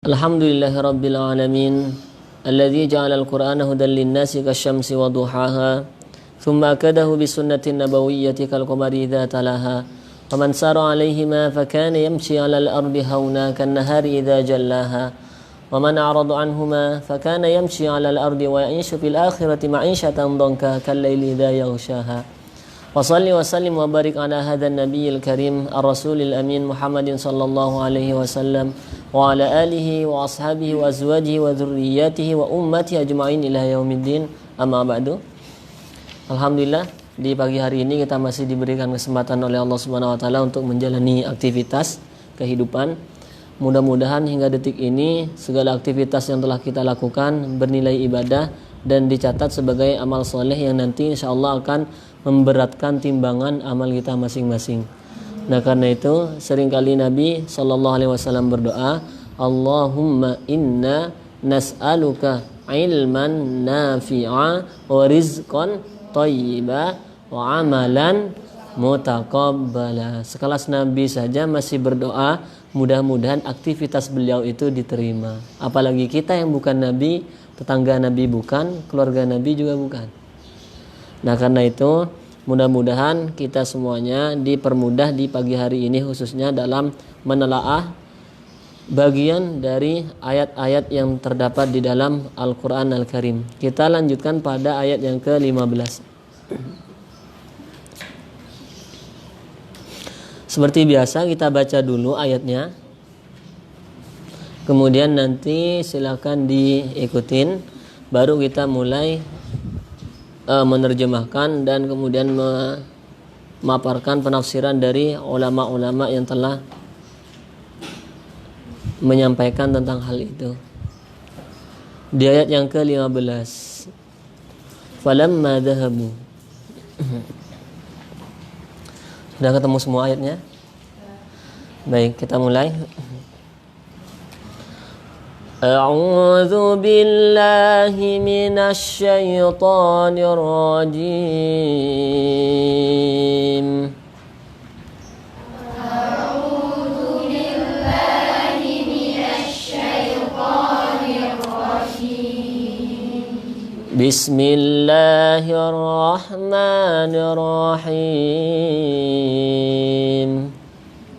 Alhamdulillahirabbil alamin alladzi ja'ala al-Qur'ana hudan lin-nasi kasy-syamsi wa duhaha thumma akadahu bis-sunnati nabawiyyati kal-qamari idza talaha wa man sara 'alaihima fa kana yamshi 'alal ardi hauna kan-nahari idza jallaha wa man a'rada 'anhuma fa kana yamshi 'alal ardi wa ya'ishu fil akhirati ma'ishatan dhanka kal-laili idza yaghshaha. Wa salli wa sallim wa barik ala hadzal nabiyil karim ar-rasulil amin Muhammadin sallallahu alaihi wasallam wa ala alihi wa ashabihi wa azwajihi wa dzurriyyatihi wa ummati ajma'in ila yaumiddin. Amma ba'du. Alhamdulillah, di pagi hari ini kita masih diberikan kesempatan oleh Allah Subhanahu wa taala untuk menjalani aktivitas kehidupan. Mudah-mudahan hingga detik ini segala aktivitas yang telah kita lakukan bernilai ibadah dan dicatat sebagai amal soleh yang nanti insyaallah akan memberatkan timbangan amal kita masing-masing. Nah, karena itu seringkali Nabi sallallahu alaihi wasallam berdoa, Allahumma inna nas'aluka ilman nafi'a wa rizqan thayyiba wa amalan mutaqabbala. Sekelas Nabi saja masih berdoa, mudah-mudahan aktivitas beliau itu diterima. Apalagi kita yang bukan Nabi, tetangga Nabi bukan, keluarga Nabi juga bukan. Nah, karena itu mudah-mudahan kita semuanya dipermudah di pagi hari ini khususnya dalam menelaah bagian dari ayat-ayat yang terdapat di dalam Al-Quran Al-Karim. Kita lanjutkan pada ayat yang ke-15. Seperti biasa kita baca dulu ayatnya, kemudian nanti silakan diikutin, baru kita mulai menerjemahkan dan kemudian memaparkan penafsiran dari ulama-ulama yang telah menyampaikan tentang hal itu. Di ayat yang ke-15, falamma dhahabu. Sudah ketemu semua ayatnya? Baik, kita mulai. أعوذ بالله من الشيطان الرجيم أعوذ بالله من الشيطان الرجيم بسم الله الرحمن الرحيم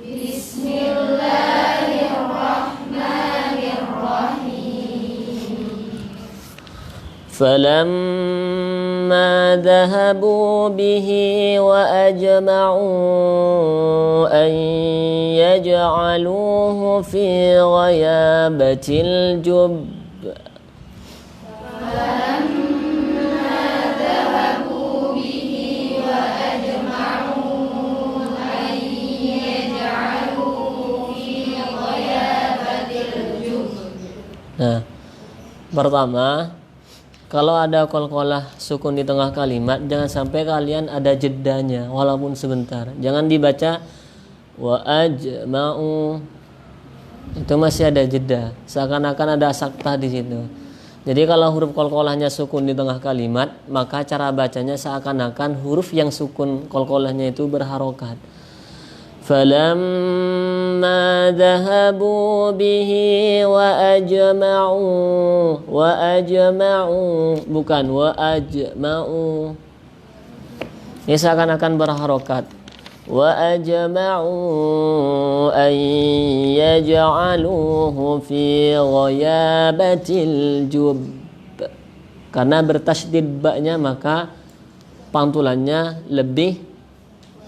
بسم الله الرحمن الرحيم فلما ذهبوا به وأجمعوا أن يجعلوه في غيابة الجب فلما ذهبوا به وأجمعوا أن يجعلوه في غيابة الجب. Nah, pertama, kalau ada qalqalah sukun di tengah kalimat, jangan sampai kalian ada jedanya walaupun sebentar. Jangan dibaca wa ajma'u. Itu masih ada jeda, seakan-akan ada saktah di situ. Jadi kalau huruf qalqalahnya sukun di tengah kalimat, maka cara bacanya seakan-akan huruf yang sukun qalqalahnya itu berharokat. فَلَمَّا ذَهَبُوا بِهِ وَأَجْمَعُوا bukan وَأَجْمَعُوا. Ini seakan-akan berharokat. وَأَجْمَعُوا أَن يَجْعَلُوهُ فِي غَيَابَةِ الْجُبِّ. Karena bertasydid ba-nya maka pantulannya lebih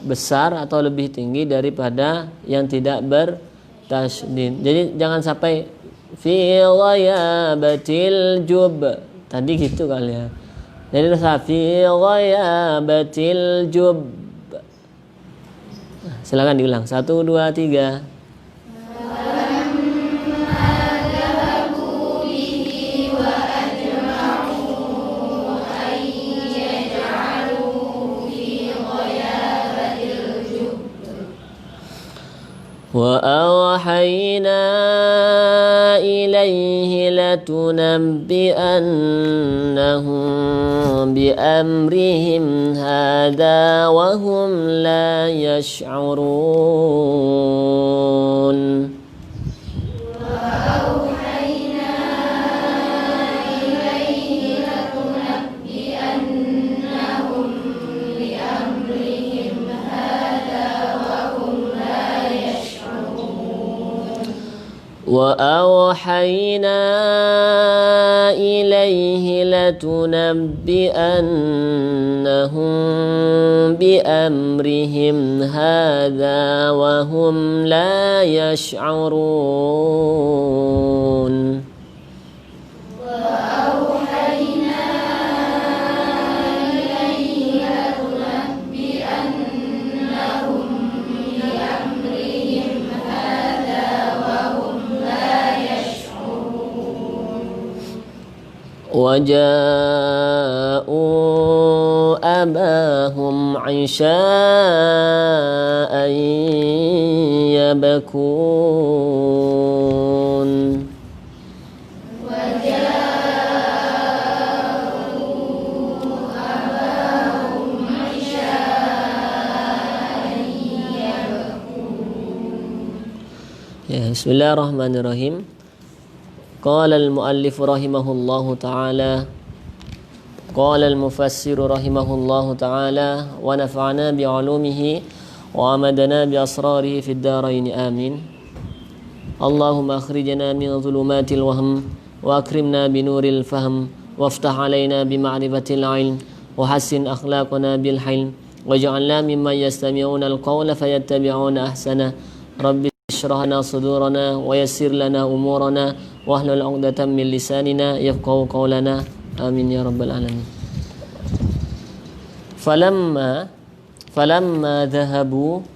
besar atau lebih tinggi daripada yang tidak bertasydid. Jadi jangan sampai fi ghayabatil jub. Tadi gitu kali ya. Jadi fi ghayabatil jub. Silakan diulang. 1 2 3. وَأَوْحَيْنَا إِلَيْهِ لَتُنَبِّئَنَّهُم بِأَمْرِهِمْ هَذَا وَهُمْ لَا يَشْعُرُونَ. وَأَوْحَيْنَا وأوحينا إليه لتنبئنهم بأمرهم هذا وهم لا يشعرون وجاءوا أباهم عشاء يبكون Bismillahirrahmanirrahim. Qala al-muallif rahimahullahu ta'ala, qala al-mufassir rahimahullahu ta'ala, wa nafa'ana bi'ulumihi wa amadana bi asrarihi fid dharain amin. Allahumma akhrijna min dhulumatil wahm wa akrimna bi nuril fahm waftah alaina bi ma'rifatil ilm wa hassin akhlaqana bil hilm waj'alna mimman yastami'una al-qawla fayattabi'una ahsana. Rabbi ishrah lana sudurana wa yassir lana umurana wahlul 'uqdatam min lisanina yafqahu qawlana. Amin ya rabbal alamin. Falamma dhahabu,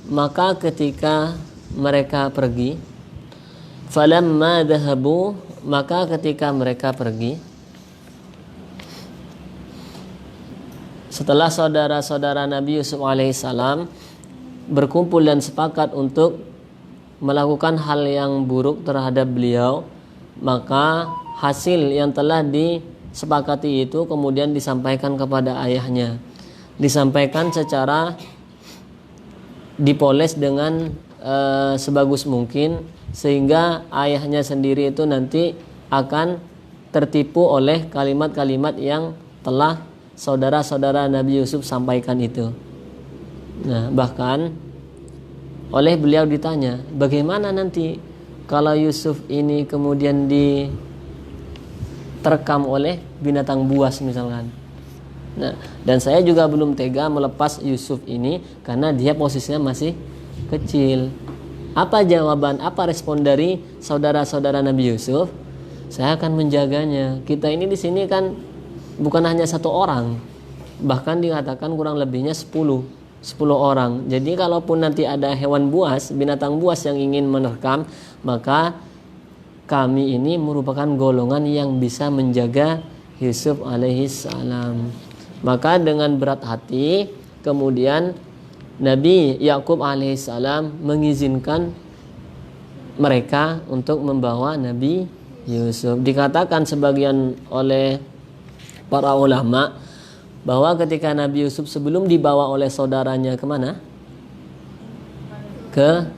maka ketika mereka pergi. Falamma dhahabu, maka ketika mereka pergi. Setelah saudara-saudara Nabi Yusuf alaihissalam berkumpul dan sepakat untuk melakukan hal yang buruk terhadap beliau, maka hasil yang telah disepakati itu kemudian disampaikan kepada ayahnya. Disampaikan secara dipoles dengan sebagus mungkin, sehingga ayahnya sendiri itu nanti akan tertipu oleh kalimat-kalimat yang telah saudara-saudara Nabi Yusuf sampaikan itu. Nah, bahkan oleh beliau ditanya, bagaimana nanti kalau Yusuf ini kemudian diterkam oleh binatang buas misalkan. Nah, dan saya juga belum tega melepas Yusuf ini karena dia posisinya masih kecil. Apa jawaban, apa respon dari saudara-saudara Nabi Yusuf? Saya akan menjaganya. Kita ini di sini kan bukan hanya satu orang, bahkan dikatakan kurang lebihnya 10 orang. Jadi kalaupun nanti ada hewan buas, binatang buas yang ingin menerkam, maka kami ini merupakan golongan yang bisa menjaga Yusuf alaihissalam. Maka dengan berat hati kemudian Nabi Yakub alaihissalam mengizinkan mereka untuk membawa Nabi Yusuf. Dikatakan sebagian oleh para ulama bahwa ketika Nabi Yusuf sebelum dibawa oleh saudaranya kemana? Ke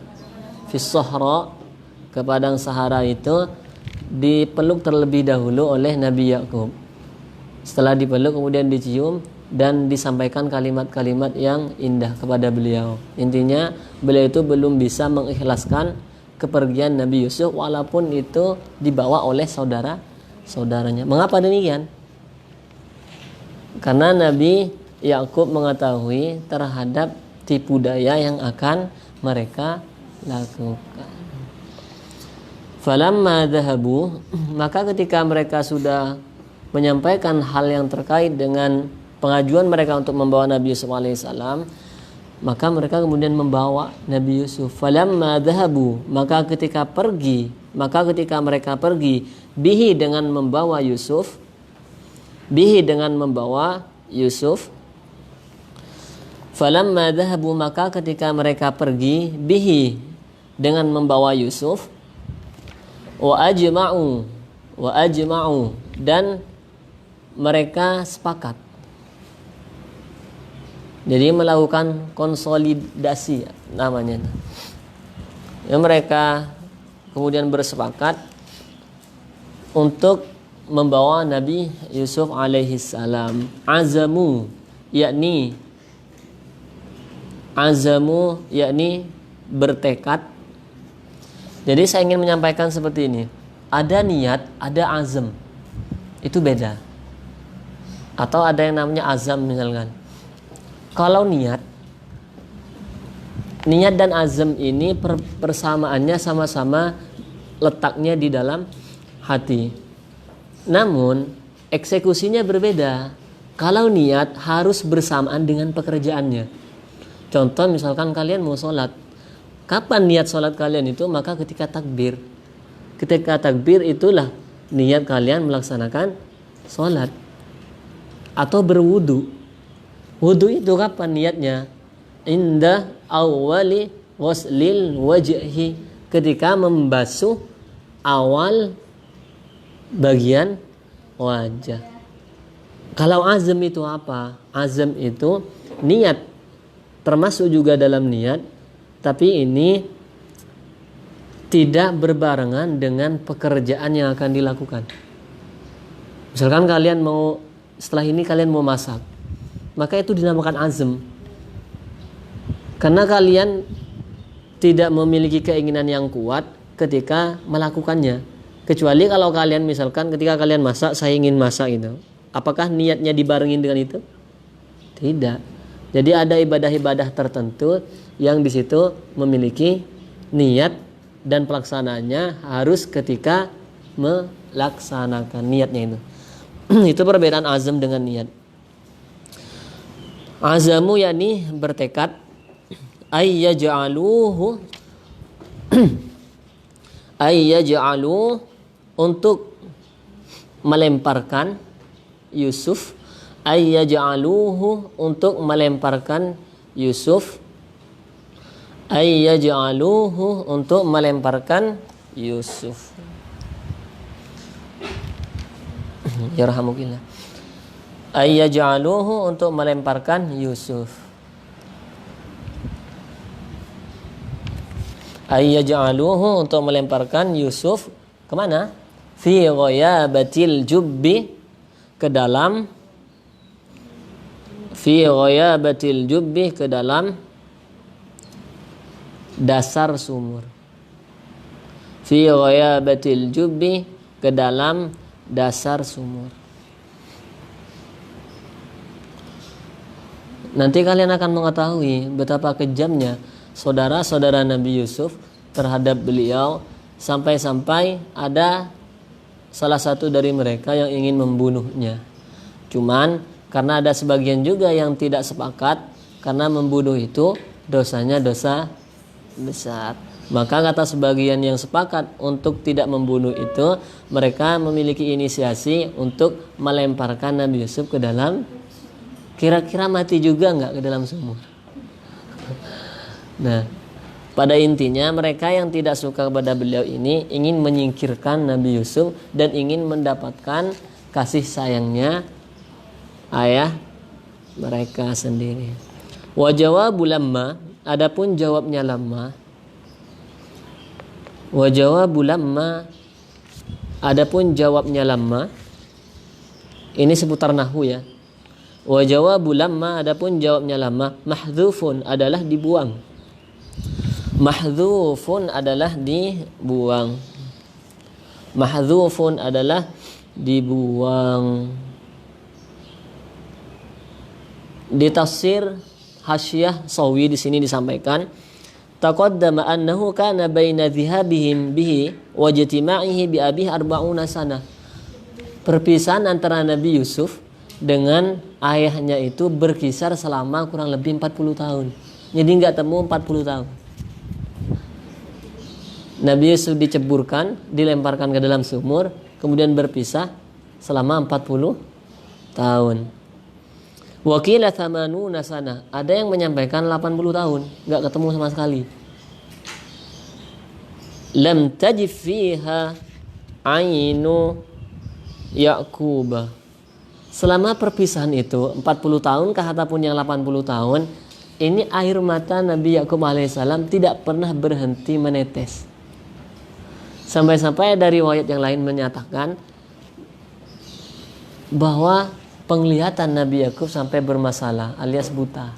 Fis-Sahra, ke padang Sahara itu, dipeluk terlebih dahulu oleh Nabi Yakub. Setelah dipeluk kemudian dicium dan disampaikan kalimat-kalimat yang indah kepada beliau. Intinya beliau itu belum bisa mengikhlaskan kepergian Nabi Yusuf walaupun itu dibawa oleh saudaranya. Mengapa demikian? Karena Nabi Yakub mengetahui terhadap tipu daya yang akan mereka lakukan. Falamma dhahabu, maka ketika mereka sudah menyampaikan hal yang terkait dengan pengajuan mereka untuk membawa Nabi Yusuf alaihissalam, maka mereka kemudian membawa Nabi Yusuf. Falamma dhahabu, maka ketika mereka pergi bihi dengan membawa Yusuf, falamma dhahabu, maka ketika mereka pergi bihi dengan membawa Yusuf, wa ajma'u dan mereka sepakat. Jadi melakukan konsolidasi namanya. Ya, mereka kemudian bersepakat untuk membawa Nabi Yusuf alaihissalam. Azamu yakni bertekad. Jadi saya ingin menyampaikan seperti ini. Ada niat, ada azam. Itu beda. Atau ada yang namanya azam misalkan. Kalau niat dan azam ini persamaannya sama-sama letaknya di dalam hati. Namun eksekusinya berbeda. Kalau niat harus bersamaan dengan pekerjaannya. Contoh misalkan kalian mau sholat. Kapan niat sholat kalian itu? Maka ketika takbir. Ketika takbir itulah niat kalian melaksanakan sholat. Atau berwudu. Wudu itu kapan niatnya? Indah awali ghuslil wajhi, ketika membasuh awal bagian wajah. Kalau azam itu apa? Azam itu niat, termasuk juga dalam niat, tapi ini tidak berbarengan dengan pekerjaan yang akan dilakukan. Misalkan kalian mau, setelah ini kalian mau masak, maka itu dinamakan azam. Karena kalian tidak memiliki keinginan yang kuat ketika melakukannya. Kecuali kalau kalian misalkan ketika kalian masak, saya ingin masak itu. Apakah niatnya dibarengin dengan itu? Tidak. Jadi ada ibadah-ibadah tertentu yang di situ memiliki niat dan pelaksanaannya harus ketika melaksanakan niatnya itu. Itu perbedaan azam dengan niat. Azamu yakni bertekad, ayyaj'aluhu untuk melemparkan Yusuf, ayyaj'aluhu untuk melemparkan Yusuf, ayyaj'aluhu untuk melemparkan Yusuf. Yarhamukillah. Ayyaj'aluhu untuk melemparkan Yusuf. Ayyaj'aluhu untuk melemparkan Yusuf kemana? Fi ghayabatil jubbi, ke dalam, fi ghayabatil jubbi, ke dalam dasar sumur. Fi ghayabatil jubbi, ke dalam dasar sumur. Nanti kalian akan mengetahui betapa kejamnya saudara-saudara Nabi Yusuf terhadap beliau, sampai-sampai ada salah satu dari mereka yang ingin membunuhnya. Cuman karena ada sebagian juga yang tidak sepakat, karena membunuh itu dosanya dosa besar. Maka kata sebagian yang sepakat untuk tidak membunuh itu, mereka memiliki inisiasi untuk melemparkan Nabi Yusuf ke dalam, kira-kira mati juga nggak ke dalam sumur. Nah, pada intinya mereka yang tidak suka kepada beliau ini ingin menyingkirkan Nabi Yusuf dan ingin mendapatkan kasih sayangnya ayah mereka sendiri. Wa jawabu lamma, adapun jawabnya lamma. Wa jawabu lamma, adapun jawabnya lamma. Ini seputar nahwu ya. Wa jawabu lamma, adapun jawabnya lamma, mahdhufun adalah dibuang. Mahdhufun adalah dibuang. Mahdhufun adalah dibuang. Di tafsir Hasyiyah Sawi di sini disampaikan, taqaddama annahu kana baina dhihabihim bihi wa ijtima'ihi bi abihi 40 sana. Perpisahan antara Nabi Yusuf dengan ayahnya itu berkisar selama kurang lebih 40 tahun. Jadi enggak temu 40 tahun. Nabi Yusuf diceburkan, dilemparkan ke dalam sumur, kemudian berpisah selama 40 tahun. Wakila thamanuna sana, ada yang menyampaikan 80 tahun, enggak ketemu sama sekali. Lam tajif fiha ainu Ya'qub. Selama perpisahan itu 40 tahun kah ataupun yang 80 tahun, ini air mata Nabi Ya'qub alaihissalam tidak pernah berhenti menetes. Sampai-sampai dari riwayat yang lain menyatakan bahwa penglihatan Nabi Ya'qub sampai bermasalah alias buta.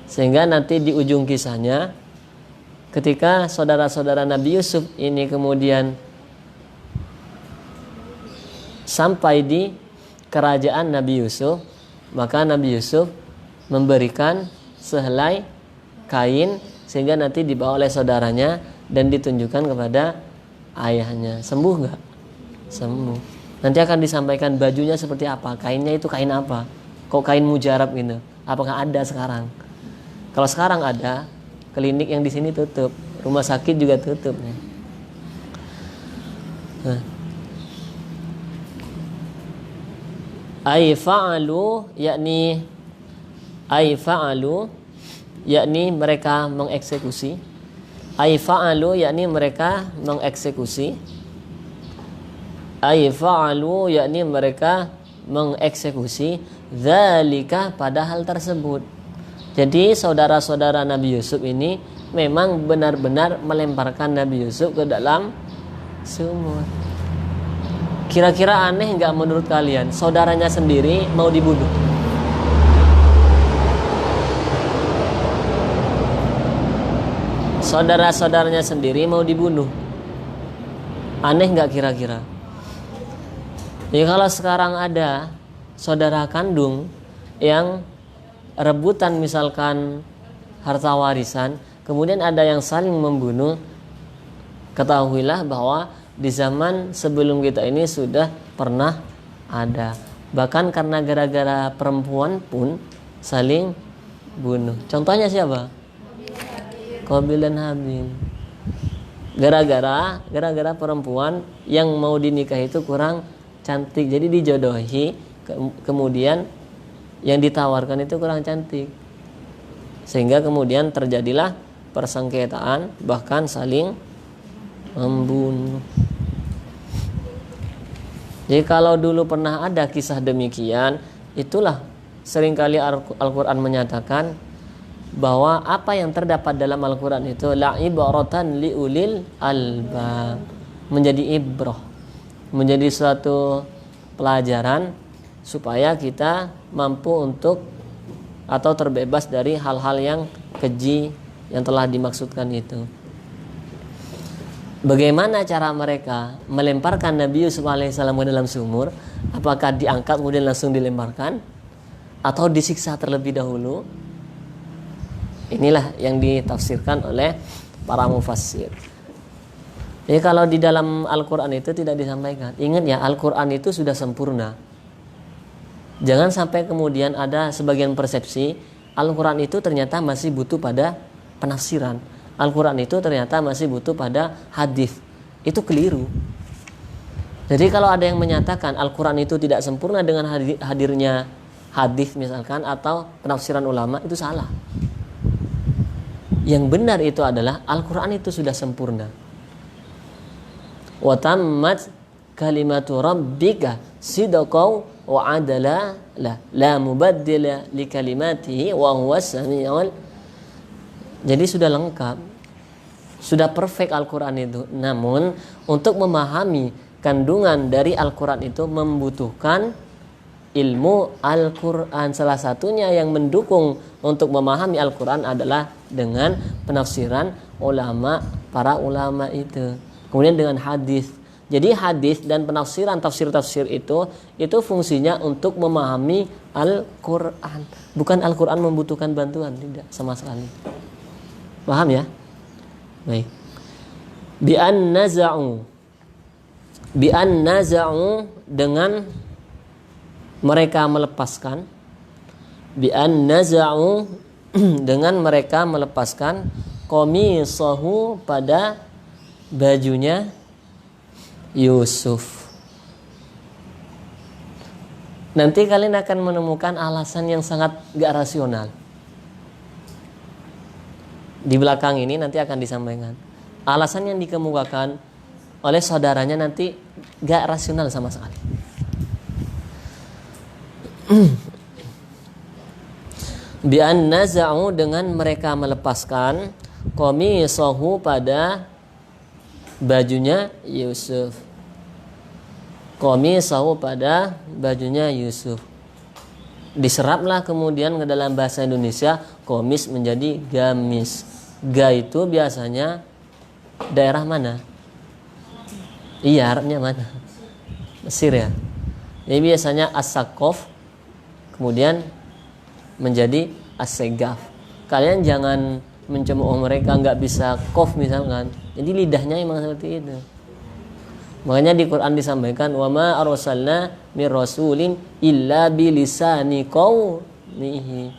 Sehingga nanti di ujung kisahnya ketika saudara-saudara Nabi Yusuf ini kemudian sampai di kerajaan Nabi Yusuf, maka Nabi Yusuf memberikan sehelai kain sehingga nanti dibawa oleh saudaranya dan ditunjukkan kepada ayahnya. Sembuh nggak? Sembuh. Nanti akan disampaikan bajunya seperti apa, kainnya itu kain apa, kok kain mujarab gitu. Apakah ada sekarang? Kalau sekarang ada, klinik yang di sini tutup, rumah sakit juga tutup. Nah. Ai fa'alu yakni mereka mengeksekusi. Ai fa'alu yakni mereka mengeksekusi. Ai fa'alu yakni mereka mengeksekusi dzalika pada hal tersebut. Jadi saudara-saudara Nabi Yusuf ini memang benar-benar melemparkan Nabi Yusuf ke dalam sumur. Kira-kira aneh nggak menurut kalian? Saudaranya sendiri mau dibunuh. Saudara-saudaranya sendiri mau dibunuh. Aneh nggak kira-kira? Ya kalau sekarang ada saudara kandung yang rebutan misalkan harta warisan, kemudian ada yang saling membunuh, ketahuilah bahwa di zaman sebelum kita ini sudah pernah ada. Bahkan karena gara-gara perempuan pun saling bunuh. Contohnya siapa? Qabil dan Habil. Gara-gara perempuan yang mau dinikah itu kurang cantik, jadi dijodohi, kemudian yang ditawarkan itu kurang cantik, sehingga kemudian terjadilah persengketaan, bahkan saling membunuh. Jadi kalau dulu pernah ada kisah demikian, itulah seringkali Al-Quran menyatakan bahwa apa yang terdapat dalam Al-Quran itu la'ibaratan liulil albab, menjadi ibrah, menjadi suatu pelajaran supaya kita mampu untuk atau terbebas dari hal-hal yang keji yang telah dimaksudkan itu. Bagaimana cara mereka melemparkan Nabi Yusuf alaihissalam ke dalam sumur? Apakah diangkat kemudian langsung dilemparkan, atau disiksa terlebih dahulu? Inilah yang ditafsirkan oleh para mufassir. Jadi kalau di dalam Al-Quran itu tidak disampaikan. Ingat ya, Al-Quran itu sudah sempurna. Jangan sampai kemudian ada sebagian persepsi Al-Quran itu ternyata masih butuh pada penafsiran. Al-Quran itu ternyata masih butuh pada hadis. Itu keliru. Jadi kalau ada yang menyatakan Al-Quran itu tidak sempurna dengan hadirnya hadis misalkan atau penafsiran ulama, itu salah. Yang benar itu adalah Al-Quran itu sudah sempurna. Wa tammat kalimatu rabbika sidqan wa adala la mubaddila li kalimatihi wa huwas samiul. Jadi sudah lengkap, sudah perfect Al-Quran itu. Namun untuk memahami kandungan dari Al-Quran itu membutuhkan ilmu Al-Quran. Salah satunya yang mendukung untuk memahami Al-Quran adalah dengan penafsiran para ulama itu. Kemudian dengan hadis. Jadi hadis dan penafsiran tafsir-tafsir itu fungsinya untuk memahami Al-Quran. Bukan Al-Quran membutuhkan bantuan, tidak sama sekali. Paham ya? Baik. Bi'an naza'u dengan mereka melepaskan. Bi'an naza'u dengan mereka melepaskan qamisahu pada bajunya Yusuf. Nanti kalian akan menemukan alasan yang sangat gak rasional. Di belakang ini nanti akan disampaikan. Alasan yang dikemukakan oleh saudaranya nanti gak rasional sama sekali. Bi'an naza'u dengan mereka melepaskan qamisahu pada bajunya Yusuf. Qamisahu pada bajunya Yusuf. Diseraplah kemudian ke dalam bahasa Indonesia qamis menjadi gamis. Ga itu biasanya daerah mana? Iya, Arabnya mana? Mesir ya. Jadi biasanya as-Saqaf kemudian menjadi as-Segaf. Kalian jangan mencemooh mereka nggak bisa qaf misalkan. Jadi lidahnya emang seperti itu. Makanya di Quran disampaikan wa ma arsalna mir rasulin illa bilisani qaumihi.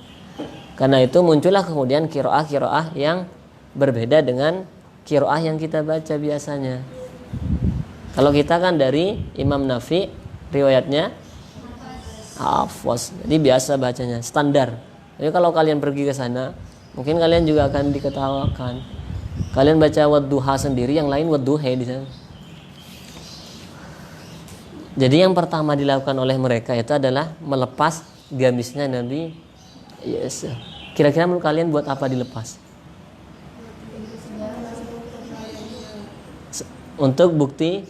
Karena itu muncullah kemudian qiraah yang berbeda dengan qiraah yang kita baca biasanya. Kalau kita kan dari Imam Nafi riwayatnya hafaz. Jadi biasa bacanya, standar. Jadi kalau kalian pergi ke sana, mungkin kalian juga akan diketawakan. Kalian baca wadduha sendiri, yang lain wadduha di sana. Jadi yang pertama dilakukan oleh mereka itu adalah melepas gamisnya Nabi Yusuf. Kira-kira menurut kalian buat apa dilepas? Untuk bukti?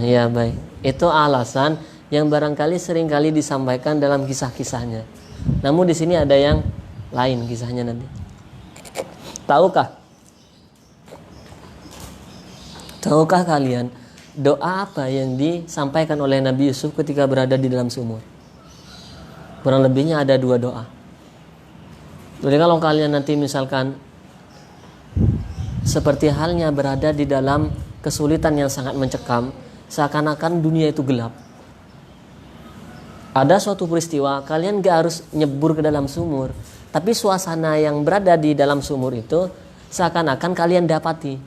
Ya baik. Itu alasan yang barangkali seringkali disampaikan dalam kisah-kisahnya. Namun di sini ada yang lain kisahnya nanti. Tahukah kalian doa apa yang disampaikan oleh Nabi Yusuf ketika berada di dalam sumur? Kurang lebihnya ada 2 doa. Jadi kalau kalian nanti misalkan seperti halnya berada di dalam kesulitan yang sangat mencekam, seakan-akan dunia itu gelap. Ada suatu peristiwa, kalian gak harus nyebur ke dalam sumur, tapi suasana yang berada di dalam sumur itu seakan-akan kalian dapati.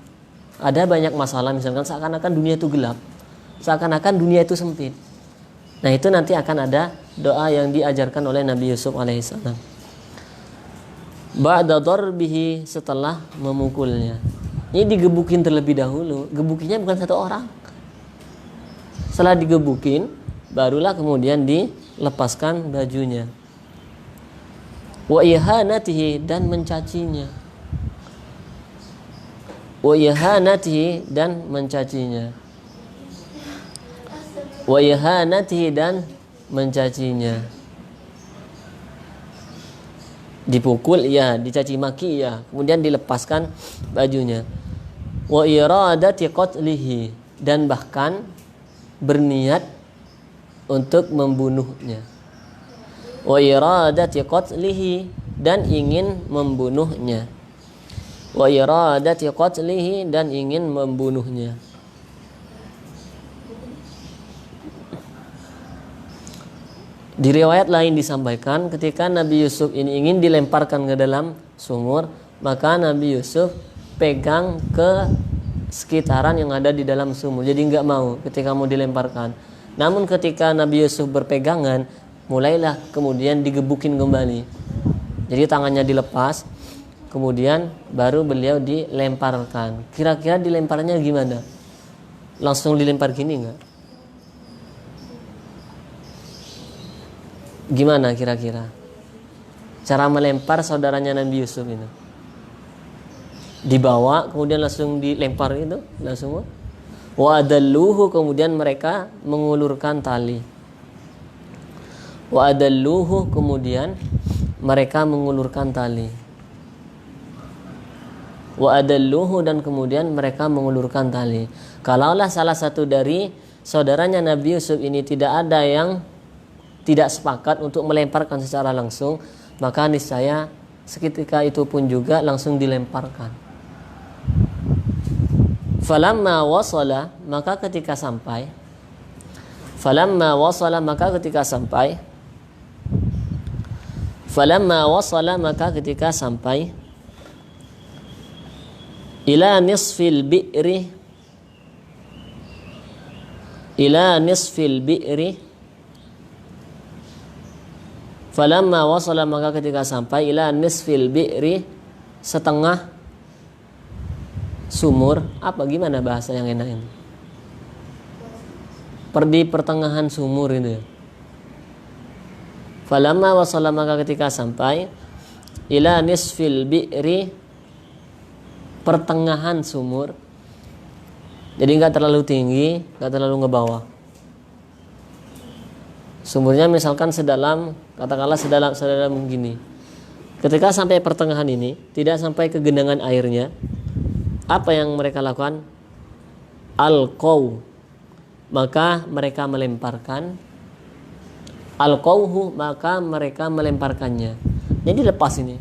Ada banyak masalah, misalkan seakan-akan dunia itu gelap, seakan-akan dunia itu sempit. Nah itu nanti akan ada doa yang diajarkan oleh Nabi Yusuf alaihissalam. Ba'da darbihi, setelah memukulnya. Ini digebukin terlebih dahulu. Gebukinya bukan 1 orang. Setelah digebukin, barulah kemudian dilepaskan bajunya. Wa ihanatihi, dan mencacinya. Wa ihanatihi, dan mencacinya. Wa ihanatihi, dan mencacinya. Dipukul ya, dicaci maki ya, kemudian dilepaskan bajunya. Wa iradati qatlihi, dan bahkan berniat untuk membunuhnya. Wa iradati qatlihi, dan ingin membunuhnya. Wa iradati qatlihi, dan ingin membunuhnya. Di riwayat lain disampaikan ketika Nabi Yusuf ini ingin dilemparkan ke dalam sumur, maka Nabi Yusuf pegang ke sekitaran yang ada di dalam sumur. Jadi enggak mau ketika mau dilemparkan. Namun ketika Nabi Yusuf berpegangan, mulailah kemudian digebukin kembali. Jadi tangannya dilepas, kemudian baru beliau dilemparkan. Kira-kira dilemparnya gimana? Langsung dilempar gini enggak? Gimana kira-kira cara melempar saudaranya Nabi Yusuf itu? Dibawa kemudian langsung dilempar itu langsung. Wa adalluhu, kemudian mereka mengulurkan tali. Wa adalluhu, kemudian mereka mengulurkan tali. Wa adalluhu, dan kemudian mereka mengulurkan tali. Kalaulah salah satu dari saudaranya Nabi Yusuf ini tidak ada yang tidak sepakat untuk melemparkan secara langsung, maka niscaya seketika itu pun juga langsung dilemparkan. Falamma wasala, maka ketika sampai. Falamma wasala, maka ketika sampai. Falamma wasala, maka ketika sampai. Ila nisfil bi'ri. Ila nisfil bi'ri. Falamma wasala, maka ketika sampai ila nisfil bi'ri, setengah sumur. Apa gimana bahasa yang enak ini? Di pertengahan sumur itu. Falamma wasala, maka ketika sampai ila nisfil bi'ri, pertengahan sumur. Jadi enggak terlalu tinggi, enggak terlalu ngebawah. Sumurnya misalkan sedalam, katakanlah sedalam begini. Ketika sampai pertengahan ini, tidak sampai ke genangan airnya, apa yang mereka lakukan? Alqaw, maka mereka melemparkan. Alqawhu, maka mereka melemparkannya. Jadi lepas ini.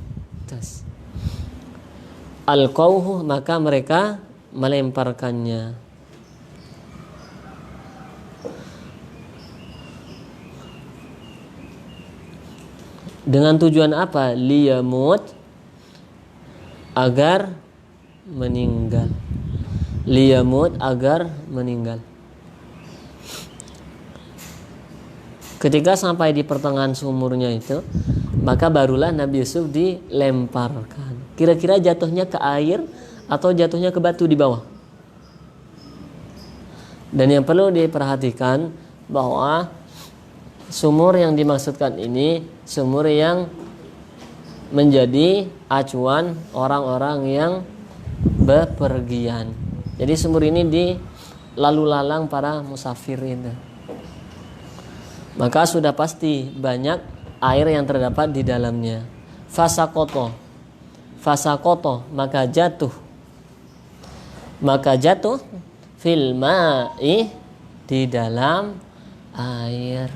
Alqawhu, maka mereka melemparkannya. Dengan tujuan apa? Liyamut, agar meninggal. Liyamut, agar meninggal. Ketika sampai di pertengahan sumurnya itu, maka barulah Nabi Yusuf dilemparkan. Kira-kira jatuhnya ke air atau jatuhnya ke batu di bawah? Dan yang perlu diperhatikan bahwa sumur yang dimaksudkan ini sumur yang menjadi acuan orang-orang yang bepergian. Jadi sumur ini di lalu lalang para musafir itu. Maka sudah pasti banyak air yang terdapat di dalamnya. Fasakoto, maka jatuh fil ma'i, di dalam air.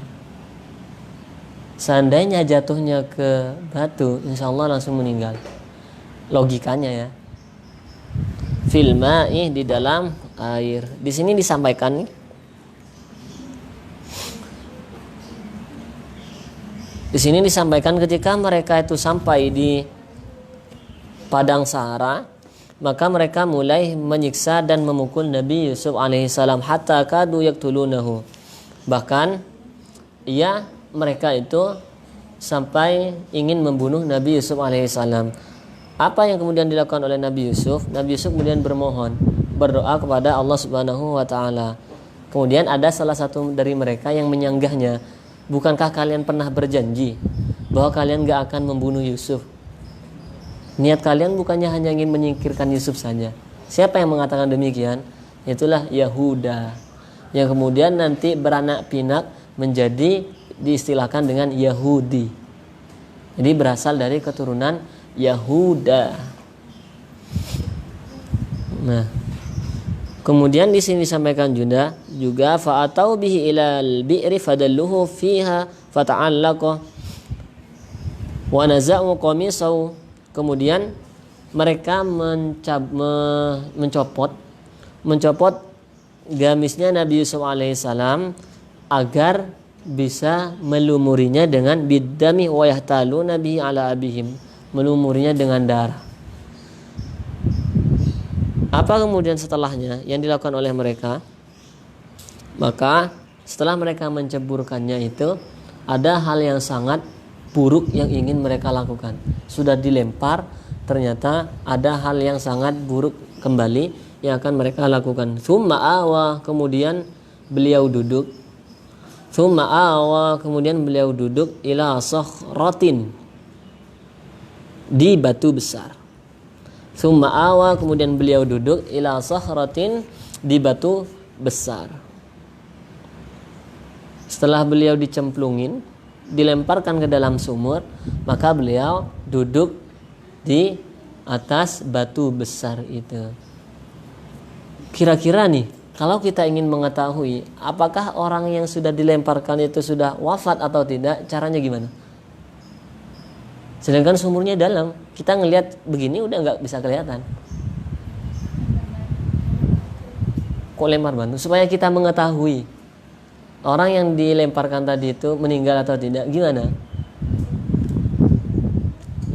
Seandainya jatuhnya ke batu, insya Allah langsung meninggal. Logikanya ya. Fil ma'i, di dalam air. Di sini disampaikan ketika mereka itu sampai di padang Sahara, maka mereka mulai menyiksa dan memukul Nabi Yusuf alaihissalam hatta kadu yaktulunahu. Bahkan mereka itu sampai ingin membunuh Nabi Yusuf alaihissalam. Apa yang kemudian dilakukan oleh Nabi Yusuf? Nabi Yusuf kemudian berdoa kepada Allah Subhanahu wa taala. Kemudian ada salah satu dari mereka yang menyanggahnya, bukankah kalian pernah berjanji bahwa kalian gak akan membunuh Yusuf? Niat kalian bukannya hanya ingin menyingkirkan Yusuf saja. Siapa yang mengatakan demikian? Itulah Yahuda, yang kemudian nanti beranak pinak menjadi diistilahkan dengan Yahudi. Jadi berasal dari keturunan Yahuda. Nah, kemudian di sini disampaikan juga fa'atau bihi ilal bi'ri fadalluhu fiha fata'allaqa wa naza'u qamisahu. Kemudian mereka mencopot gamisnya Nabi Yusuf alaihissalam agar bisa melumurinya dengan biddami wa yahtaluna bihi ala abihim, melumurinya dengan darah. Apa kemudian setelahnya yang dilakukan oleh mereka? Maka setelah mereka menceburkannya itu, ada hal yang sangat buruk yang ingin mereka lakukan. Sudah dilempar, ternyata ada hal yang sangat buruk kembali yang akan mereka lakukan. Tsumma awa, kemudian beliau duduk. Tsumma awa, kemudian beliau duduk ila sakhratin, di batu besar. Tsumma awa, kemudian beliau duduk ila sakhratin, di batu besar. Setelah beliau dicemplungin, dilemparkan ke dalam sumur, maka beliau duduk di atas batu besar itu. Kira-kira nih, kalau kita ingin mengetahui apakah orang yang sudah dilemparkan itu sudah wafat atau tidak, caranya gimana? Sedangkan sumurnya dalam, kita ngelihat begini udah nggak bisa kelihatan. Kok lempar batu? Supaya kita mengetahui orang yang dilemparkan tadi itu meninggal atau tidak, gimana?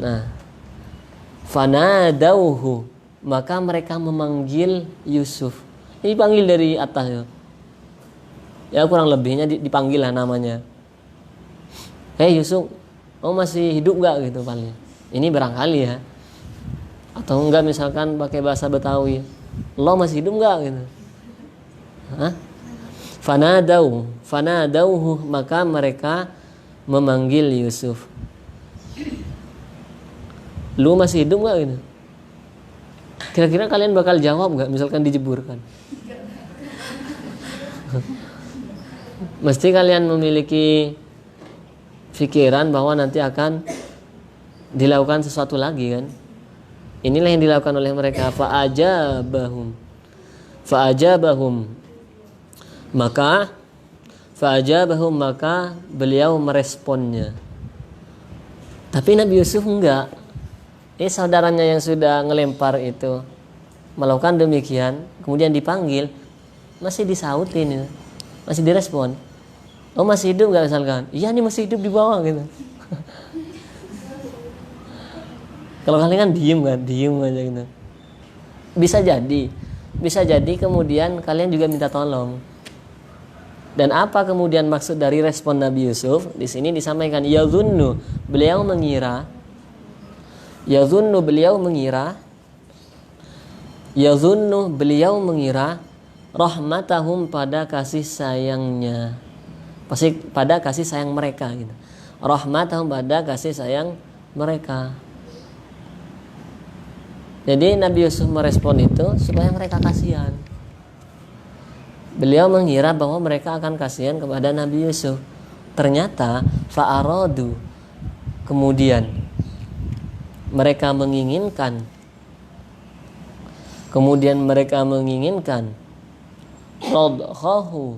Nah, fanadauhu, maka mereka memanggil Yusuf. Ini dipanggil dari atas ya, kurang lebihnya dipanggil lah namanya. Hei Yusuf, kamu masih hidup gak gitu paling. Ini barangkali ya. Atau enggak misalkan pakai bahasa Betawi, lo masih hidup gak gitu. Fanadauhu, maka mereka memanggil Yusuf. Lu masih hidup gak gitu? Kira-kira kalian bakal jawab gak misalkan dijeburkan? Mesti kalian memiliki pikiran bahwa nanti akan dilakukan sesuatu lagi kan. Inilah yang dilakukan oleh mereka. Fa'ajabahum maka beliau meresponnya. Tapi Nabi Yusuf enggak. Ini saudaranya yang sudah ngelempar itu melakukan demikian, kemudian dipanggil, masih disautin ya. Masih direspon. Oh masih hidup enggak misalkan? Iya nih masih hidup di bawah gitu. Kalau kalian kan diem aja gitu. Bisa jadi kemudian kalian juga minta tolong. Dan apa kemudian maksud dari respon Nabi Yusuf? Di sini disampaikan yazunnu, beliau mengira rahmatahum pada kasih sayangnya. Pasti pada kasih sayang mereka gitu. Rahmatahum pada kasih sayang mereka. Jadi Nabi Yusuf merespon itu supaya mereka kasihan. Beliau mengira bahwa mereka akan kasihan kepada Nabi Yusuf. Ternyata fa'aradu, kemudian mereka menginginkan radkhahu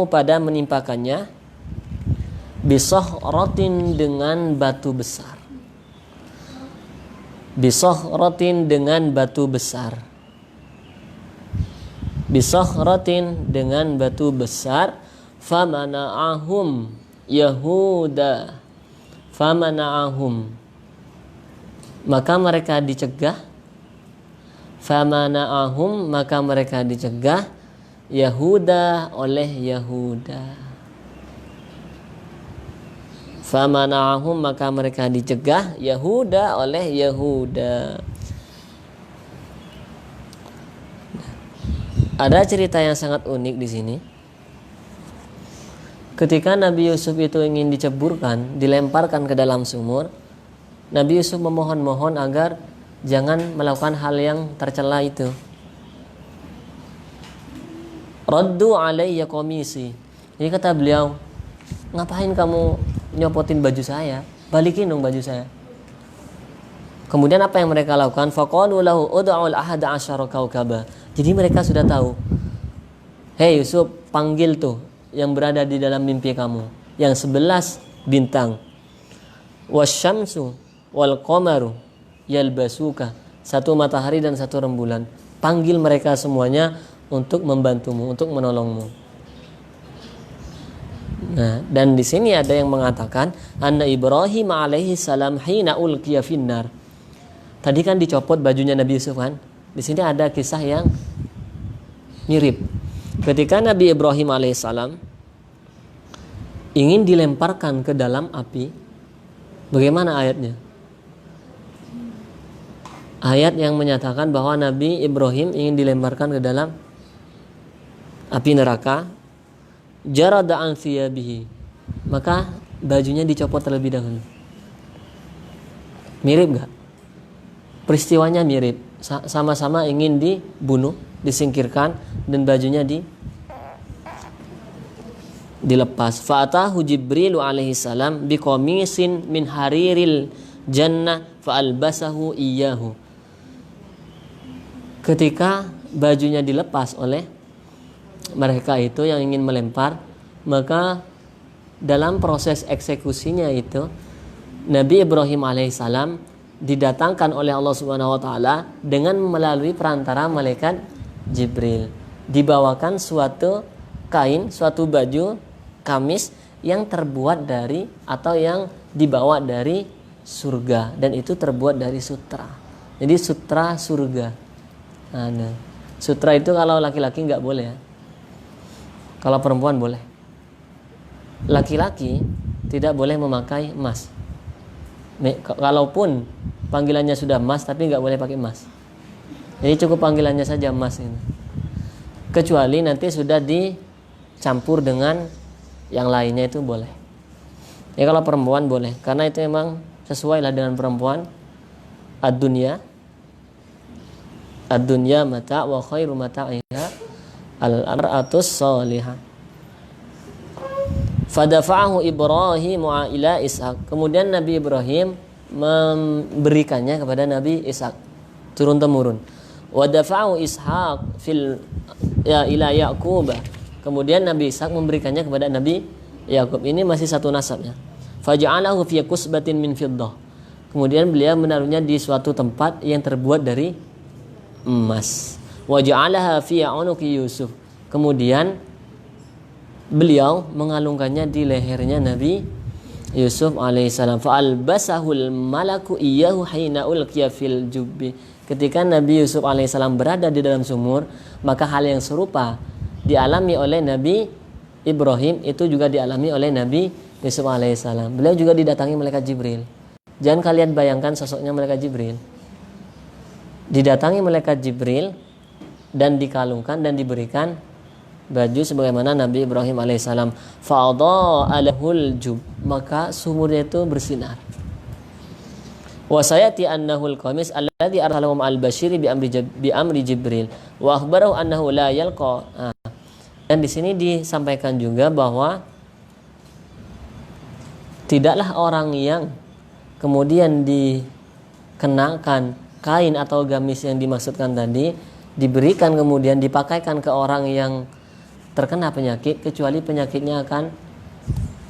pada menimpakannya bisohrotin dengan batu besar. Bisohrotin dengan batu besar. Famana'ahum maka mereka dicegah Yahuda oleh Yahuda. Famana'ahum maka mereka dicegah Yahuda oleh Yahuda. Ada cerita yang sangat unik di sini. Ketika Nabi Yusuf itu ingin diceburkan, dilemparkan ke dalam sumur, Nabi Yusuf memohon-mohon agar jangan melakukan hal yang tercela itu. Raddu alayya qamisi. Jadi kata beliau, ngapain kamu nyopotin baju saya? Balikin dong baju saya. Kemudian apa yang mereka lakukan? Faqalu lahu ud'ul ahada asyara kaukaba. Jadi mereka sudah tahu. Hei Yusuf, panggil tuh yang berada di dalam mimpi kamu, yang 11 bintang. Wasyamsu wal qamaru yalbasuka. 1 matahari dan 1 rembulan. Panggil mereka semuanya untuk membantumu, untuk menolongmu. Nah, dan di sini ada yang mengatakan anna Ibrahim alaihi salam hina ulqiya finnar. Tadi kan dicopot bajunya Nabi Yusuf kan? Di sini ada kisah yang mirip. Ketika Nabi Ibrahim alaihissalam ingin dilemparkan ke dalam api, bagaimana ayatnya? Ayat yang menyatakan bahwa Nabi Ibrahim ingin dilemparkan ke dalam api neraka, jarada an thiyabihi, maka bajunya dicopot terlebih dahulu. Mirip gak? Peristiwanya mirip, sama-sama ingin dibunuh, disingkirkan, dan bajunya dilepas. Fa'atahu Jibril alaihi salam biqamisin min hariril jannah fa'albasahu iyyahu. Ketika bajunya dilepas oleh mereka itu yang ingin melempar, maka dalam proses eksekusinya itu Nabi Ibrahim alaihissalam didatangkan oleh Allah Subhanahu wa taala dengan melalui perantara malaikat Jibril. Dibawakan suatu kain, suatu baju kamis yang terbuat dari atau yang dibawa dari surga, dan itu terbuat dari sutra. Jadi sutra surga. Nah, sutra itu kalau laki-laki nggak boleh ya. Kalau perempuan boleh. Laki-laki tidak boleh memakai emas. Kalaupun panggilannya sudah emas, tapi nggak boleh pakai emas. Jadi cukup panggilannya saja emas ini. Kecuali nanti sudah dicampur dengan yang lainnya itu boleh. Ya kalau perempuan boleh, karena itu memang sesuai lah dengan perempuan ad-dunya ad-dunya mata' wa khairu mata'iha al-mar'atus salihah. Fadafa'ahu Ibrahim ila Ishaq. Kemudian Nabi Ibrahim memberikannya kepada Nabi Ishaq turun temurun. Wa dafa'ahu Ishaq ila Yaqub. Kemudian Nabi Ishaq memberikannya kepada Nabi Yakub. Ini masih satu nasabnya. Faja'alahu fi kusbatin min fiddah. Kemudian beliau menaruhnya di suatu tempat yang terbuat dari emas. Wa ja'alaha fi unuqi Yusuf. Kemudian beliau mengalungkannya di lehernya Nabi Yusuf alaihissalam. Fa albasahul malaku iyyahu hina ulqiya fil jubbi. Ketika Nabi Yusuf alaihissalam berada di dalam sumur, maka hal yang serupa dialami oleh Nabi Ibrahim, itu juga dialami oleh Nabi Yusuf alaihissalam. Beliau juga didatangi malaikat Jibril. Jangan kalian bayangkan sosoknya malaikat Jibril. Didatangi malaikat Jibril dan dikalungkan dan diberikan baju sebagaimana Nabi Ibrahim alaihissalam. Fa'adha'a lahul jub, maka sumurnya itu bersinar. Wa sayati annahul qamis alladhi arsalahum al-bashiri bi amri Jibril wa akhbarahu annahu la yalqa. Dan di sini disampaikan juga bahwa tidaklah orang yang kemudian dikenakan kain atau gamis yang dimaksudkan tadi diberikan kemudian dipakaikan ke orang yang terkena penyakit, kecuali penyakitnya akan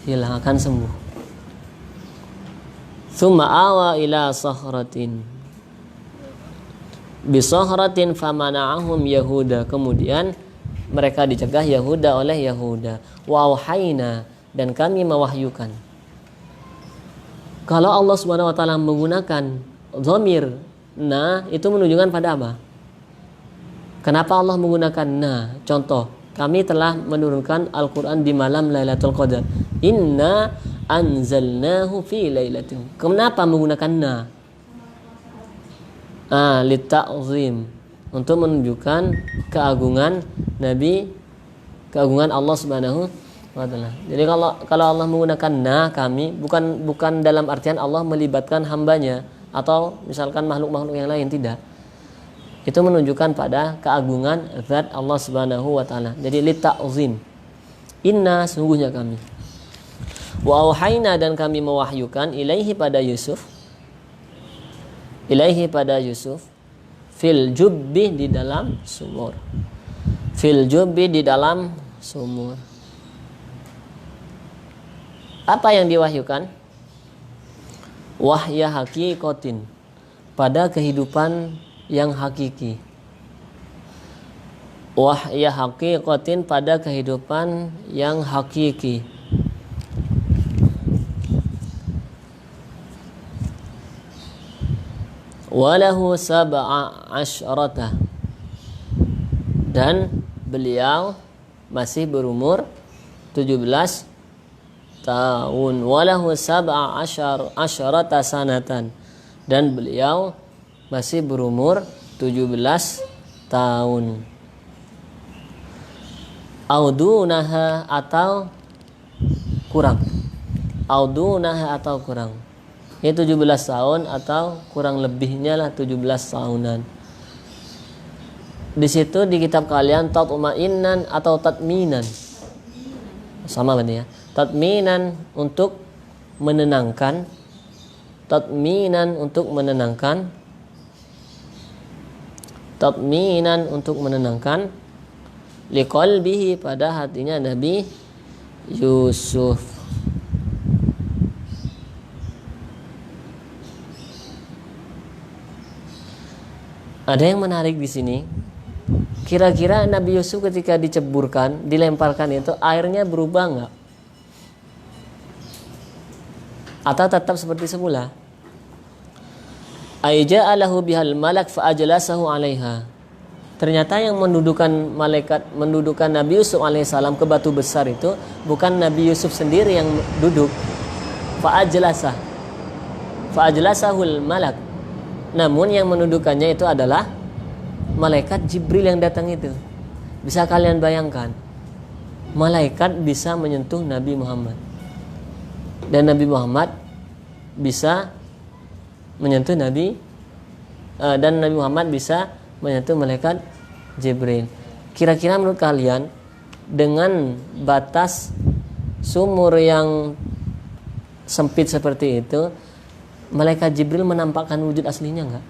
hilang, akan sembuh. Tsumma awa ila sakhratin bi sakhratin famana'ahum Yahuda. Kemudian mereka dicegah Yahuda oleh Yahuda. Wa auhayna, dan kami mewahyukan. Kalau Allah Subhanahu wa taala menggunakan dhamir na, itu menunjukkan pada apa? Kenapa Allah menggunakan na? Contoh, kami telah menurunkan Al-Quran di malam Lailatul Qadar. Inna anzalnahu fi lailatin. Kenapa menggunakan na? Lita'zim, untuk menunjukkan keagungan Nabi, keagungan Allah Subhanahu wa taala. Jadi kalau Allah menggunakan na, kami bukan dalam artian Allah melibatkan hambanya atau misalkan makhluk-makhluk yang lain, tidak. Itu menunjukkan pada keagungan zat Allah Subhanahu wa taala. Jadi lita'zim. Inna, sungguhnya kami. Wa auhayna, dan kami mewahyukan ilaihi pada Yusuf. Ilaihi pada Yusuf fil jubbi, di dalam sumur. Fil jubbi, di dalam sumur. Apa yang diwahyukan? Wahya haqiqatin, pada kehidupan yang hakiki. Wahya haqiqatin, pada kehidupan yang hakiki. Walahu sab'a asyrata, dan beliau masih berumur 17 tahun. Walahu sab'a asyrata sanatan, dan beliau masih berumur 17 tahun. Audunaha, atau kurang. Audunaha, atau kurang. Ini 17 tahun atau kurang lebihnya lah 17 tahunan. Di situ di kitab kalian tatmainan atau tatminan. Sama berarti ya. Tatminan untuk menenangkan. Tatminan untuk menenangkan. Tatminan untuk menenangkan. Liqalbihi, pada hatinya Nabi Yusuf. Ada yang menarik di sini. Kira-kira Nabi Yusuf ketika diceburkan, dilemparkan itu, airnya berubah enggak? Atau tetap seperti semula? Aija'alahu bihal malak fa'ajlasahu 'alaiha. Ternyata yang mendudukan Nabi Yusuf alaihissalam ke batu besar itu bukan Nabi Yusuf sendiri yang duduk. Fa'ajlasahul malak. Namun yang mendudukannya itu adalah malaikat Jibril yang datang itu. Bisa kalian bayangkan, malaikat bisa menyentuh Nabi Muhammad, dan Nabi Muhammad bisa menyentuh Nabi, dan Nabi Muhammad bisa menyentuh malaikat Jibril. Kira-kira menurut kalian dengan batas sumur yang sempit seperti itu, malaikat Jibril menampakkan wujud aslinya enggak?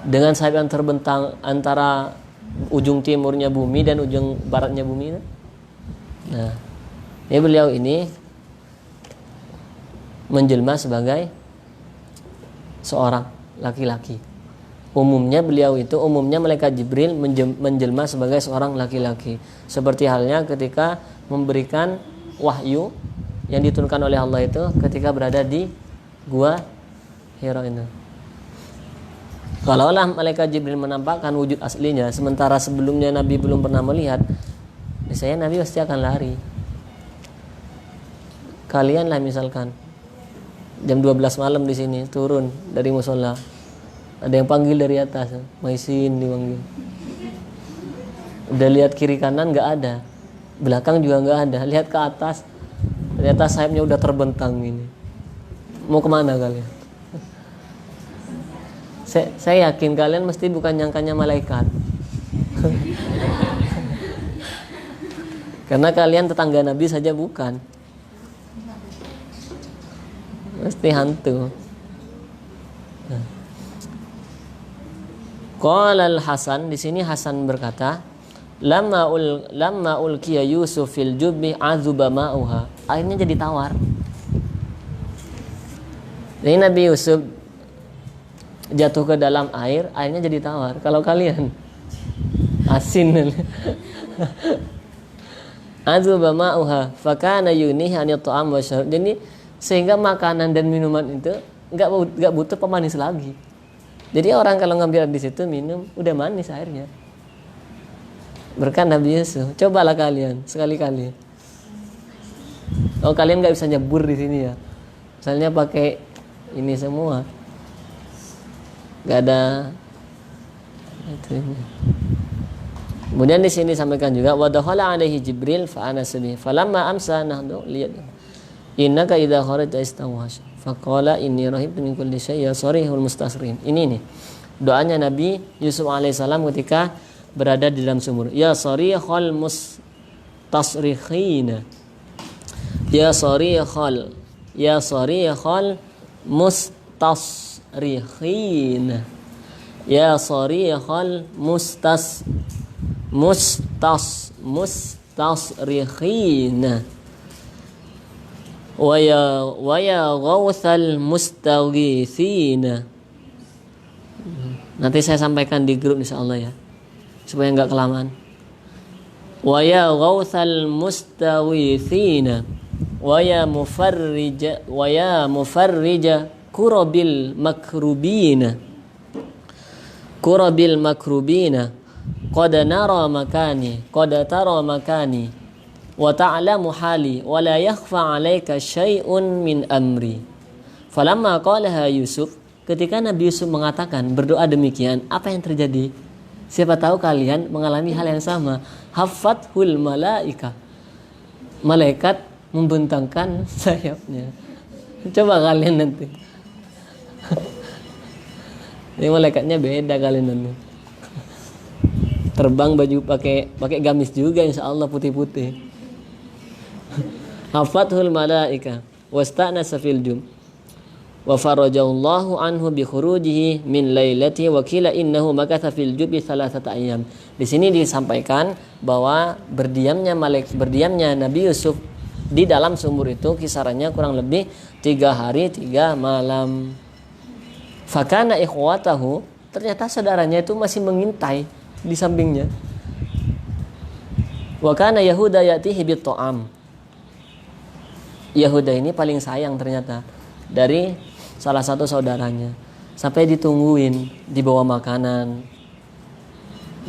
Dengan sayap yang terbentang antara ujung timurnya bumi dan ujung baratnya bumi. Nah, ini beliau ini menjelma sebagai seorang laki-laki. Umumnya malaikat Jibril menjelma sebagai seorang laki-laki. Seperti halnya ketika memberikan wahyu yang diturunkan oleh Allah itu ketika berada di gua Hira itu. Kalaulah malaikat Jibril menampakkan wujud aslinya, sementara sebelumnya Nabi belum pernah melihat, saya Nabi pasti akan lari. Kalian lah misalkan jam 12 malam di sini turun dari musola, ada yang panggil dari atas, Maisin dipanggil. Udah lihat kiri kanan nggak ada, belakang juga nggak ada, lihat ke atas, ternyata sayapnya udah terbentang gini. Mau kemana kalian? Saya yakin kalian mesti bukan nyangkanya malaikat. Karena kalian tetangga Nabi saja bukan. Mesti hantu. Qala al-Hasan, di sini Hasan berkata, lamma ulqiya Yusuf fil jubbi azuba ma'uha. Airnya jadi tawar. Jadi Nabi Yusuf jatuh ke dalam air, airnya jadi tawar. Kalau kalian asin. Azuba ma'uha fakana yunih an yat'am wa syarab. Jadi sehingga makanan dan minuman itu enggak butuh pemanis lagi. Jadi orang kalau ngambil di situ minum udah manis airnya. Berkah Nabi Yusuf. Cobalah kalian sekali-kali. Oh, kalian enggak bisa nyebur di sini ya. Misalnya pakai ini semua. Gak ada itu. Kemudian di sini sampaikan juga wa dakhala alaihi Jibril fa ana sabi falamma amsa nahdu lihat innaka idza kharajta istawhash faqala inni rahibtu min kulli syai' ya sarihul mustasrin. Ini nih doanya Nabi Yusuf alaihissalam ketika berada di dalam sumur. Ya sarihul mustasrikhina, ya sarihul mustasrikhina, ya sarihul mustasrikhina, wa ya ghawthal mustaghithina. Nanti saya sampaikan di grup insyaallah ya, supaya enggak kelamaan. Wa ya ghawthal mustaghithina wa ya mufarrija kurabil makrubina qad tara makani wa ta'lamu hali wa la yakhfa 'alaika syai'un min amri. Falamma qalaha Yusuf, ketika Nabi Yusuf mengatakan berdoa demikian, apa yang terjadi? Siapa tahu kalian mengalami hal yang sama. Haffathul malaika, malaikat membentangkan sayapnya. Coba kalian nanti. Ini malaikatnya beda kalian nanti. Terbang baju pakai gamis juga insyaallah putih-putih. Hafathul malaika wasta'nasa fil jum wa farajallahu anhu bi khurujihi min lailati wa qila innahu makatha fil jubi thalathata ayyam. Di sini disampaikan bahwa berdiamnya Nabi Yusuf di dalam sumur itu kisarannya kurang lebih 3 hari 3 malam. Fakana ikhwatahu, ternyata saudaranya itu masih mengintai di sampingnya. Wa kana Yahuda yatihi bit ta'am. Yahuda ini paling sayang ternyata dari salah satu saudaranya. Sampai ditungguin, dibawa makanan,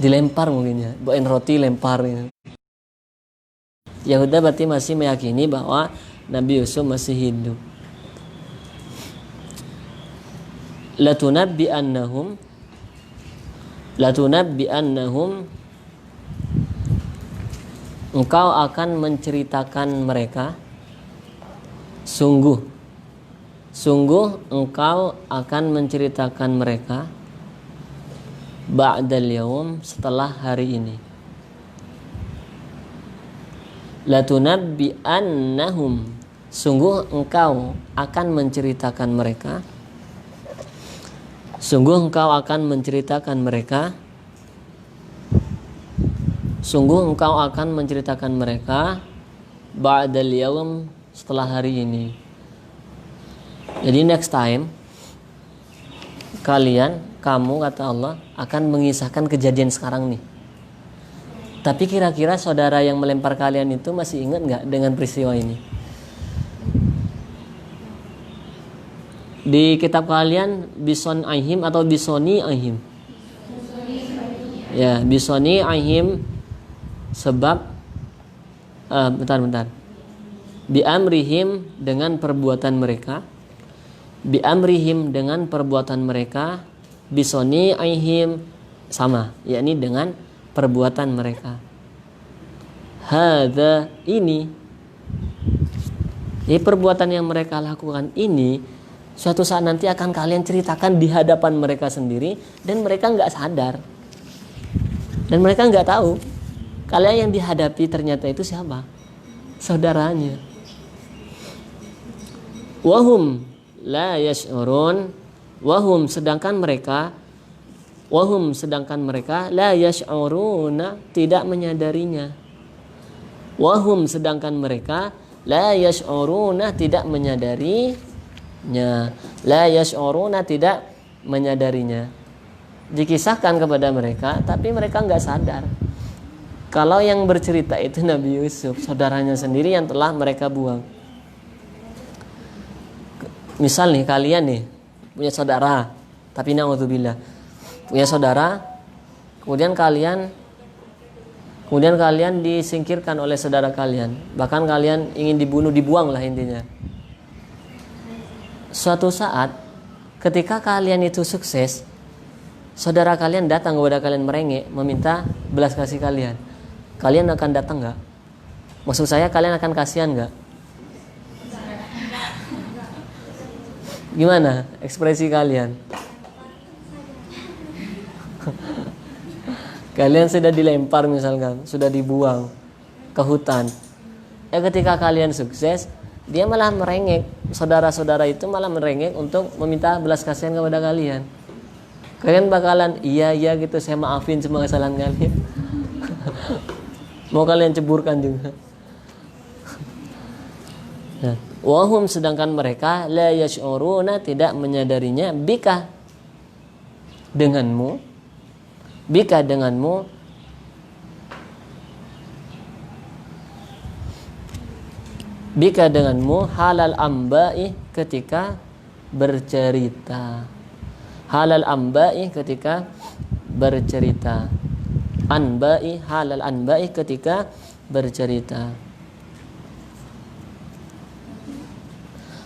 dilempar mungkin ya, bawain roti lempar ya. Yahuda berarti masih meyakini bahwa Nabi Yusuf masih hidup. Latunabbi annahum, engkau akan menceritakan mereka, sungguh engkau akan menceritakan mereka ba'dal yaum, setelah hari ini. Latunabbi'annahum, sungguh engkau akan menceritakan mereka. Sungguh engkau akan menceritakan mereka. Sungguh engkau akan menceritakan mereka ba'dal yaum, setelah hari ini. Jadi next time kamu kata Allah akan mengisahkan kejadian sekarang nih. Tapi kira-kira saudara yang melempar kalian itu masih ingat nggak dengan peristiwa ini? Di kitab kalian bison ahim atau bisoni ahim? Ya, bisoni ahim, sebab bentar. Bi amrihim, dengan perbuatan mereka. Bi amrihim, dengan perbuatan mereka. Bisoni ahim, sama, yakni dengan perbuatan mereka. Hadza, ini, perbuatan yang mereka lakukan ini suatu saat nanti akan kalian ceritakan di hadapan mereka sendiri, dan mereka nggak sadar, dan mereka nggak tahu kalian yang dihadapi ternyata itu siapa? Saudaranya. Wahum la yash'urun, wahum, sedangkan mereka la yash'uruna, tidak menyadarinya. Wahum, sedangkan mereka la yash'uruna, tidak menyadarinya. La yash'uruna, tidak menyadarinya. Dikisahkan kepada mereka, tapi mereka nggak sadar kalau yang bercerita itu Nabi Yusuf, saudaranya sendiri yang telah mereka buang. Misal nih, kalian nih punya saudara, tapi na'udzubillah, punya saudara, kemudian kalian disingkirkan oleh saudara kalian, bahkan kalian ingin dibunuh, dibuang lah intinya. Suatu saat ketika kalian itu sukses, saudara kalian datang kepada kalian merengek, meminta belas kasih kalian. Kalian akan datang nggak? Maksud saya, kalian akan kasihan nggak? Gimana ekspresi kalian? Kalian sudah dilempar misalkan, sudah dibuang ke hutan. Ketika kalian sukses, dia malah merengek. Saudara-saudara itu malah merengek untuk meminta belas kasihan kepada kalian. Kalian bakalan iya gitu, saya maafin semua kesalahan kalian. Mau kalian ceburkan juga. Nah, wahum, sedangkan mereka la yash'uruna, tidak menyadarinya, bika, denganmu, halal amba'i, ketika bercerita. Halal amba'i, ketika bercerita. Anba'i, halal anba'i, ketika bercerita.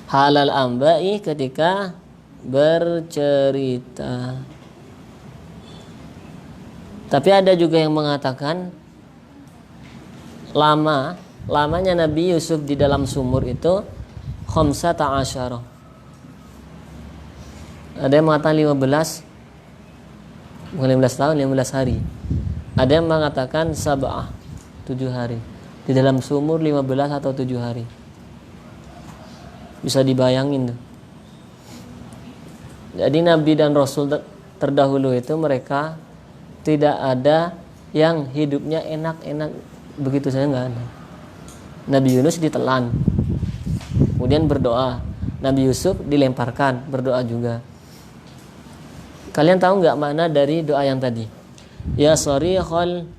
Halal amba'i, ketika bercerita. Tapi ada juga yang mengatakan lamanya Nabi Yusuf di dalam sumur itu 15. Ada yang mengatakan 15 tahun, 15 hari. Ada yang mengatakan 7 hari. Di dalam sumur 15 atau 7 hari. Bisa dibayangin tuh. Jadi Nabi dan Rasul terdahulu itu mereka tidak ada yang hidupnya enak-enak begitu saja, nggak ada. Nabi Yunus ditelan, kemudian berdoa. Nabi Yusuf dilemparkan, berdoa juga. Kalian tahu nggak makna dari doa yang tadi? Ya sarikhal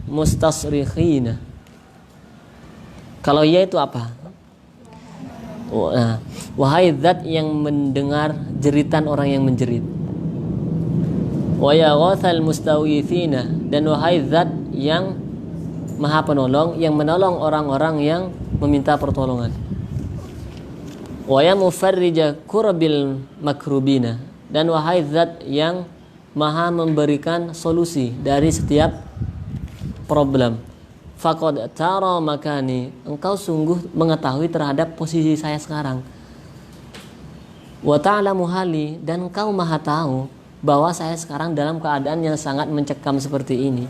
mustasrikhina. Kalau ya itu apa? Nah, wahai zat yang mendengar jeritan orang yang menjerit. Wa ya ghathal mustawithina, dan wahai zat yang maha penolong, yang menolong orang-orang yang meminta pertolongan. Wa ya mufarrija kurbil makrubina, dan wahai zat yang maha memberikan solusi dari setiap problem. Faqad tara makani, engkau sungguh mengetahui terhadap posisi saya sekarang. Wa ta'lamu hali, dan engkau maha tahu bahwa saya sekarang dalam keadaan yang sangat mencekam seperti ini.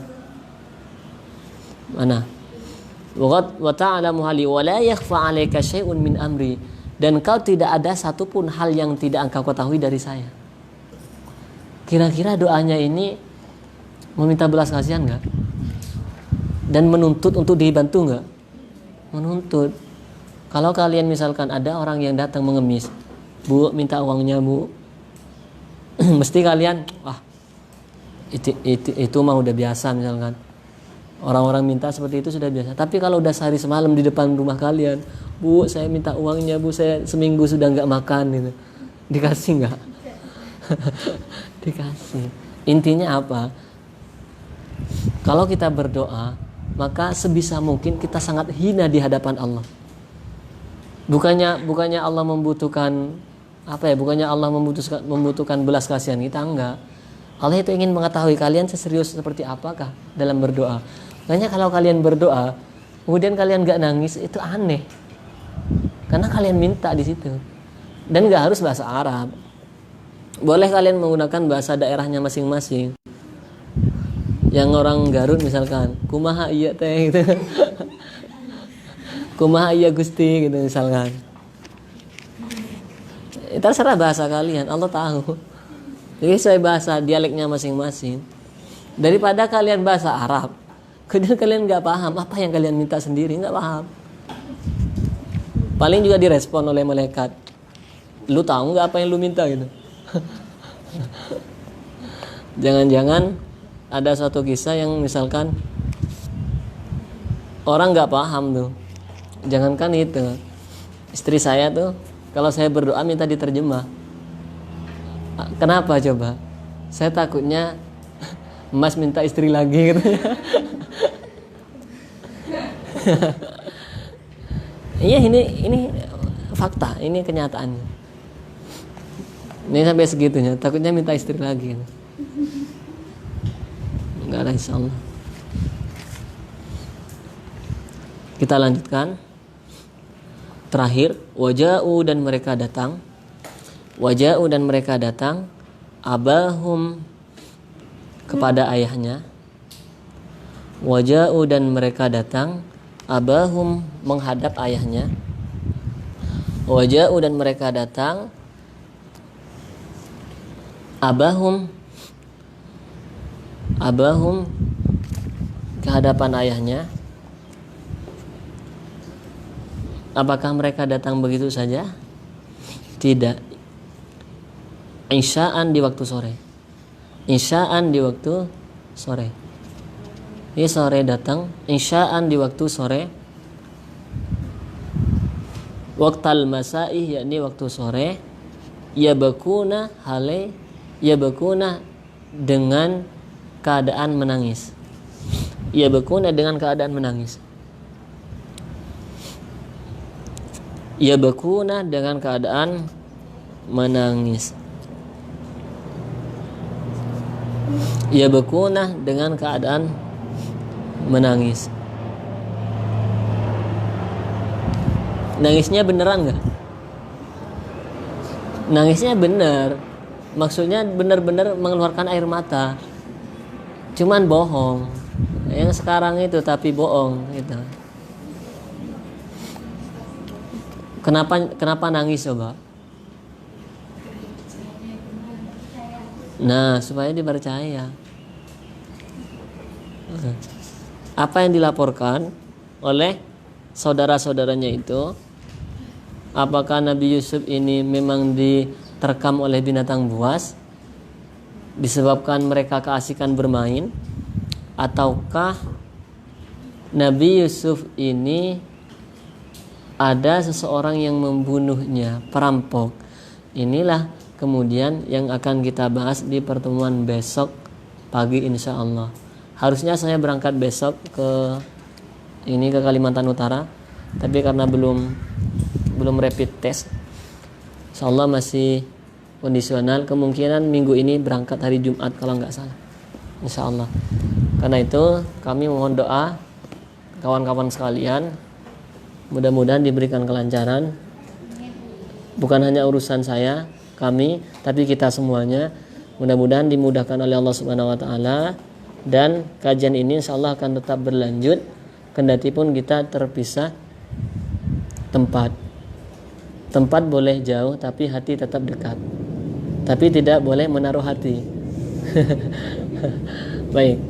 Mana? Wa ta'lamu hali wa la yakhfa 'alaika syai'un min amri, dan kau tidak ada satupun hal yang tidak engkau ketahui dari saya. Kira-kira doanya ini meminta belas kasihan enggak? Dan menuntut untuk dibantu enggak? Menuntut. Kalau kalian misalkan ada orang yang datang mengemis, Bu, minta uangnya, Bu. Mesti kalian, wah, itu mah udah biasa misalkan. Orang-orang minta seperti itu sudah biasa. Tapi kalau udah sehari semalam di depan rumah kalian, Bu, saya minta uangnya, Bu, saya seminggu sudah nggak makan gitu. Dikasih nggak? Dikasih. Intinya apa? Kalau kita berdoa, maka sebisa mungkin kita sangat hina di hadapan Allah. Bukannya Allah membutuhkan apa ya? Bukannya Allah membutuhkan belas kasihan kita, enggak. Allah itu ingin mengetahui kalian seserius seperti apakah dalam berdoa. Makanya kalau kalian berdoa, kemudian kalian enggak nangis, itu aneh. Karena kalian minta di situ. Dan enggak harus bahasa Arab. Boleh kalian menggunakan bahasa daerahnya masing-masing. Yang orang Garut misalkan, kumaha iya teh gitu. Kumaha iya Gusti gitu misalkan. Terserah bahasa kalian, Allah tahu. Jadi saya bahasa dialeknya masing-masing. Daripada kalian bahasa Arab, kemudian kalian nggak paham apa yang kalian minta sendiri, nggak paham. Paling juga direspon oleh malaikat. Lu tahu nggak apa yang lu minta gitu? Jangan-jangan ada suatu kisah yang misalkan orang nggak paham tuh. Jangankan itu, istri saya tuh kalau saya berdoa minta diterjemah. Kenapa coba? Saya takutnya Mas minta istri lagi gitu. Iya, ini fakta, ini kenyataannya. Ini sampai segitunya, takutnya minta istri lagi. Enggak ada, insyaallah. Kita lanjutkan. Terakhir, waja'u dan mereka datang. Waja'u dan mereka datang abahum kepada ayahnya. Waja'u dan mereka datang abahum menghadap ayahnya. Waja'u dan mereka datang abahum ke hadapan ayahnya. Apakah mereka datang begitu saja? Tidak. Isya'an di waktu sore. Isya'an di waktu sore. Ini sore datang, isya'an di waktu sore. Waqtal masa'i, yakni waktu sore. Yabakuna hale, yabakuna dengan keadaan menangis. Yabakuna dengan keadaan menangis. Yabakuna dengan keadaan menangis. Yabakuna dengan keadaan menangis. Nangisnya beneran nggak? Nangisnya bener. Maksudnya bener-bener mengeluarkan air mata. Cuman bohong. Yang sekarang itu tapi bohong gitu. Kenapa nangis coba? Nah, supaya dipercaya. Apa yang dilaporkan oleh saudara-saudaranya itu? Apakah Nabi Yusuf ini memang diterkam oleh binatang buas disebabkan mereka keasikan bermain, ataukah Nabi Yusuf ini ada seseorang yang membunuhnya, perampok? Inilah kemudian yang akan kita bahas di pertemuan besok pagi insya Allah. Harusnya saya berangkat besok ke Kalimantan Utara, tapi karena belum rapid test, insya Allah masih kondisional. Kemungkinan minggu ini berangkat hari Jumat kalau nggak salah, insya Allah. Karena itu kami mohon doa kawan-kawan sekalian, mudah-mudahan diberikan kelancaran. Bukan hanya urusan saya, kami, tapi kita semuanya. Mudah-mudahan dimudahkan oleh Allah Subhanahu wa taala, dan kajian ini insyaallah akan tetap berlanjut kendati pun kita terpisah tempat. Tempat boleh jauh tapi hati tetap dekat. Tapi tidak boleh menaruh hati. Baik.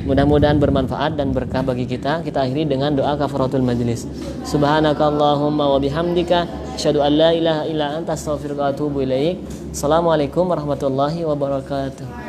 Mudah-mudahan bermanfaat dan berkah bagi kita. Kita akhiri dengan doa kafaratul majlis. Subhanakallahumma wa bihamdika asyhadu an la ilaha illa anta astaghfiruka wa atubu ilaik. Assalamualaikum warahmatullahi wabarakatuh.